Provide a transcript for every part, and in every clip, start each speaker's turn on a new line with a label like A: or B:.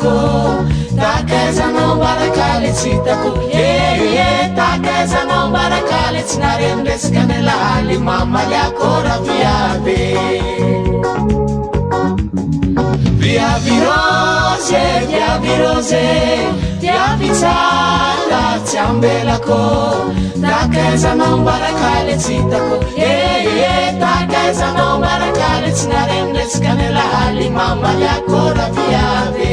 A: mamelako takaizanao mbarakale tsy hitako takaizanao mbarakale tsy narenresaka ny laly mamaliako raviave viaviroze viaviroze viavitsara tsy ambelako takaizanao mbarakale tsy hitako takaizanao mbarakale tsy narenresaka ny laly mamaliako raviave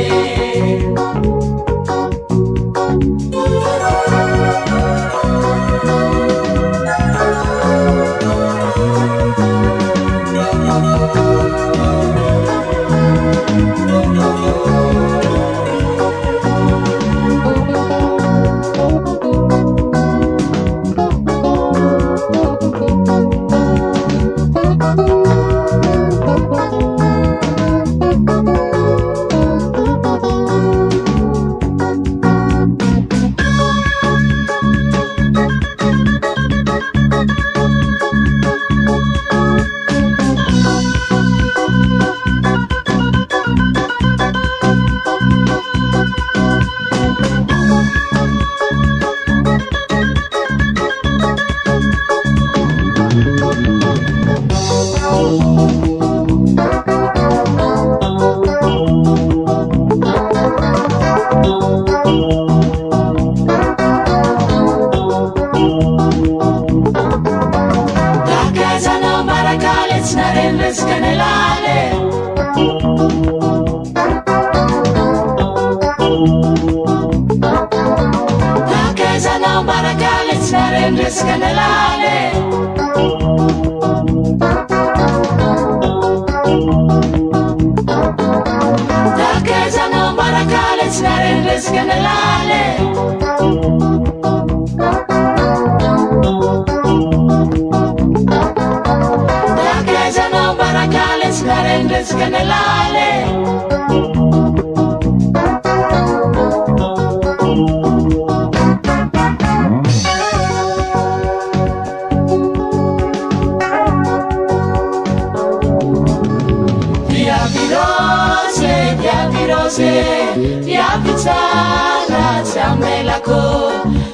A: viavitsara tsy ambelako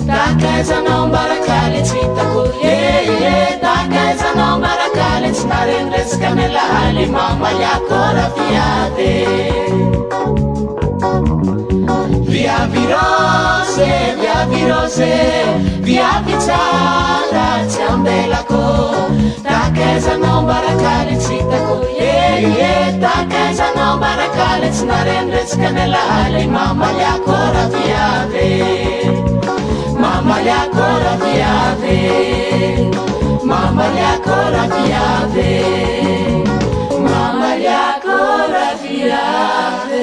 A: takaizanao mbarakale tsy hitako takaizanao mbarakale tsy narenresaka ny laly mamaliako raviave viaviroze viaviroze viavitsara tsy ambelako takaizanao mbarakale tsy hitako takaizanao mbarakale tsy narenresaka ny laly mamaliako raviave mamaliako raviave mamaliako raviave mamaliako raviave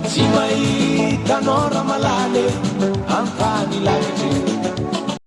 B: Tsy mahita nora malale